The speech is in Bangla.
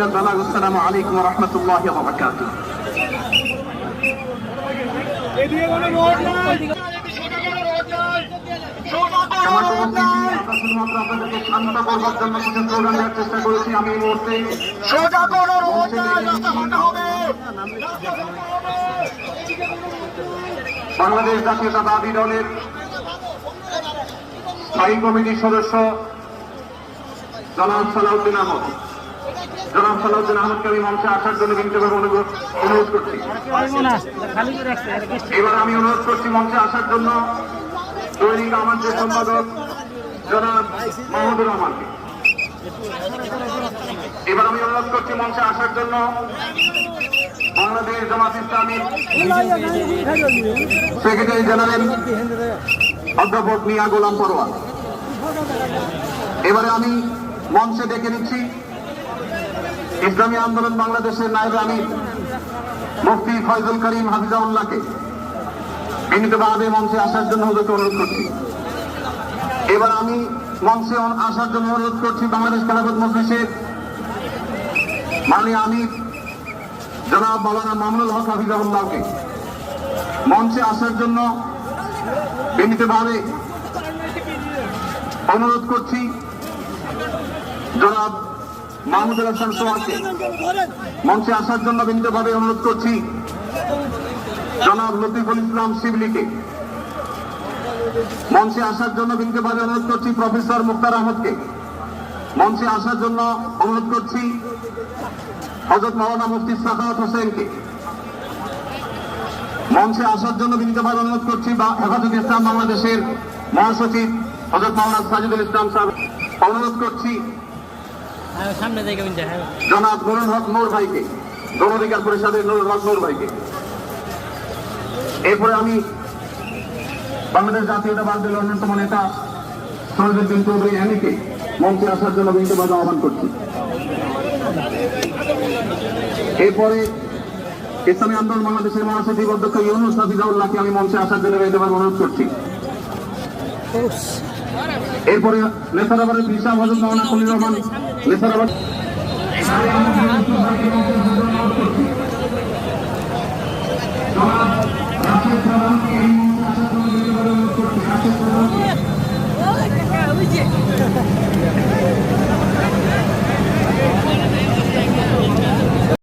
البلاغ السلام عليكم ورحمة الله وبركاته শুধুমাত্র আপনাদেরকে শান্ত করবার জন্য কিছু স্লোগান দেওয়ার চেষ্টা করেছি। আমি এই মুহূর্তে বাংলাদেশ জাতীয়তাবাদী দলের স্থায়ী কমিটির সদস্য জনাব সালাউদ্দিন আহমদকে আমি মঞ্চে আসার জন্য বিনীতভাবে অনুরোধ করছি। এবার আমি অনুরোধ করছি মঞ্চে আসার জন্য দৈনিক আমাদের সম্পাদক জনাব মাহমুদুর রহমানকে। এবার আমি অনুরোধ করছি মঞ্চে আসার জন্য বাংলাদেশ জামাত ইসলামীর সেক্রেটারি জেনারেল অধ্যাপক মিয়া গোলাম পরোয়ার। এবারে আমি মঞ্চে ডেকে নিচ্ছি ইসলামী আন্দোলন বাংলাদেশের নায়েবে আমির মুফতি ফয়জুল করিম হাফিজাউল্লাহকে বিনীতভাবে মঞ্চে আসার জন্য অনুরোধ করছি। এবার আমি মঞ্চে আসার জন্য অনুরোধ করছি বাংলাদেশ খেলাফত মজলিসের মাননীয় আমির জনাব মাওলানা মামুনুল হক হাফিজাউল্লাহকে মঞ্চে আসার জন্য বিনীতভাবে অনুরোধ করছি। জনাব মাহমুদুল হাসান সোহানকে মঞ্চে আসার জন্য বিনীতভাবে অনুরোধ করছি। জনাব লতিফুল ইসলাম শিবলিকে মঞ্চে আসার জন্য বিনীতভাবে অনুরোধ করছি। প্রফেসর মুক্তার আহমদকে মঞ্চে আসার জন্য অনুরোধ করছি। হযরত মাওলানা মুফতি সাখাওয়াত হোসেনকে মঞ্চে আসার জন্য বিনীতভাবে অনুরোধ করছি। হেফাজতে ইসলাম বাংলাদেশের মহাসচিব হযরত মাওলানা সাজিদুল ইসলাম সাহেব অনুরোধ করছি। জনাব নুরুল হক নূর ভাইকে, গণ অধিকার পরিষদের নুরুল হক নূর ভাইকে। এরপরে আমি বাংলাদেশ জাতীয়তাবাদী দলের অন্যতম নেতা সৈয়দুদ্দিন চৌধুরী এনিকে মঞ্চে আসার জন্য বিনীতভাবে আহ্বান করছি। এরপরে ইসলামী আন্দোলন বাংলাদেশের মহাসচিব অধ্যক্ষ ইউনুস হাফিজাউল্লাহকে আমি মঞ্চে আসার জন্য বিনীতভাবে অনুরোধ করছি। এরপরে নেসারাবাদের হিসাব হযরত মাওলানা খলিল রহমান নেসারাবাদ